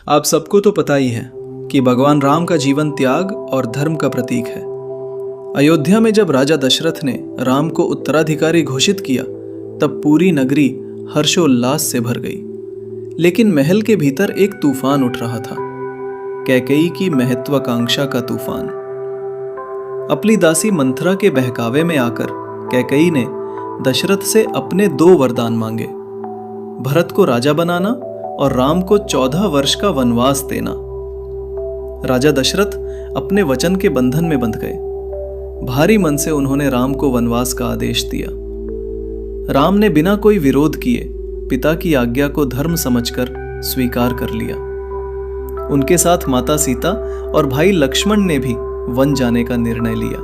आप सबको तो पता ही है कि भगवान राम का जीवन त्याग और धर्म का प्रतीक है। अयोध्या में जब राजा दशरथ ने राम को उत्तराधिकारी घोषित किया, तब पूरी नगरी हर्षोल्लास से भर गई। लेकिन महल के भीतर एक तूफान उठ रहा था, कैकेयी की महत्वाकांक्षा का तूफान। अपनी दासी मंथरा के बहकावे में आकर कैकेयी ने दशरथ से अपने 2 वरदान मांगे, भरत को राजा बनाना और राम को 14 वर्ष का वनवास देना। राजा दशरथ अपने वचन के बंधन में बंध गए। भारी मन से उन्होंने राम को वनवास का आदेश दिया। राम ने बिना कोई विरोध किए पिता की आज्ञा को धर्म समझकर स्वीकार कर लिया। उनके साथ माता सीता और भाई लक्ष्मण ने भी वन जाने का निर्णय लिया।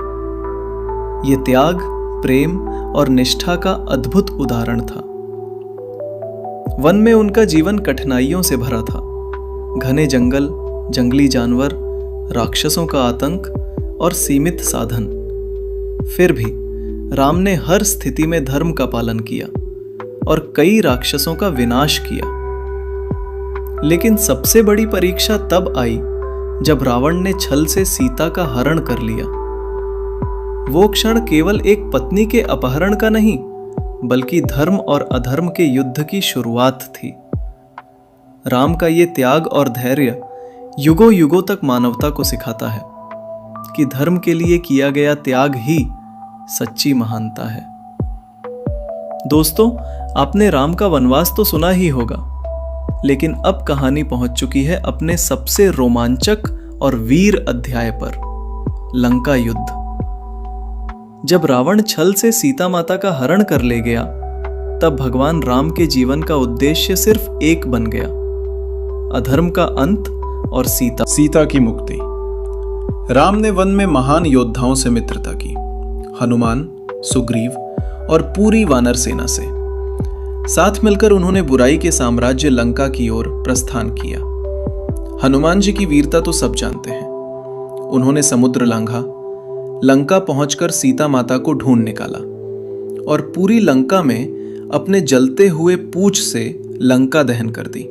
ये त्याग, प्रेम और निष्ठा का अद्भुत उदाहरण था। वन में उनका जीवन कठिनाइयों से भरा था। घने जंगल, जंगली जानवर, राक्षसों का आतंक और सीमित साधन। फिर भी राम ने हर स्थिति में धर्म का पालन किया और कई राक्षसों का विनाश किया। लेकिन सबसे बड़ी परीक्षा तब आई जब रावण ने छल से सीता का हरण कर लिया। वो क्षण केवल एक पत्नी के अपहरण का नहीं, बल्कि धर्म और अधर्म के युद्ध की शुरुआत थी। राम का ये त्याग और धैर्य युगों युगों तक मानवता को सिखाता है कि धर्म के लिए किया गया त्याग ही सच्ची महानता है। दोस्तों, आपने राम का वनवास तो सुना ही होगा, लेकिन अब कहानी पहुंच चुकी है अपने सबसे रोमांचक और वीर अध्याय पर, लंका युद्ध। जब रावण छल से सीता माता का हरण कर ले गया, तब भगवान राम के जीवन का उद्देश्य सिर्फ एक बन गया, अधर्म का अंत और सीता की मुक्ति। राम ने वन में महान योद्धाओं से मित्रता की, हनुमान, सुग्रीव और पूरी वानर सेना से। साथ मिलकर उन्होंने बुराई के साम्राज्य लंका की ओर प्रस्थान किया। हनुमान जी की वीरता तो सब जानते हैं। उन्होंने समुद्र लांघा, लंका पहुंचकर सीता माता को ढूंढ निकाला और पूरी लंका में अपने जलते हुए पूंछ से लंका दहन कर दी।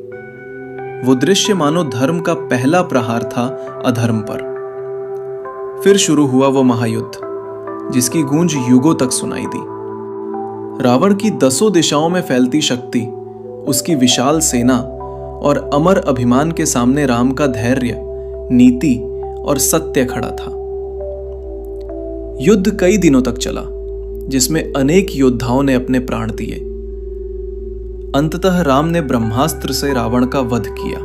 वो दृश्य मानो धर्म का पहला प्रहार था अधर्म पर। फिर शुरू हुआ वो महायुद्ध, जिसकी गूंज युगों तक सुनाई दी। रावण की 10 दिशाओं में फैलती शक्ति, उसकी विशाल सेना और अमर अभिमान के सामने राम का धैर्य, नीति और सत्य खड़ा था। युद्ध कई दिनों तक चला, जिसमें अनेक योद्धाओं ने अपने प्राण दिए। अंततः राम ने ब्रह्मास्त्र से रावण का वध किया।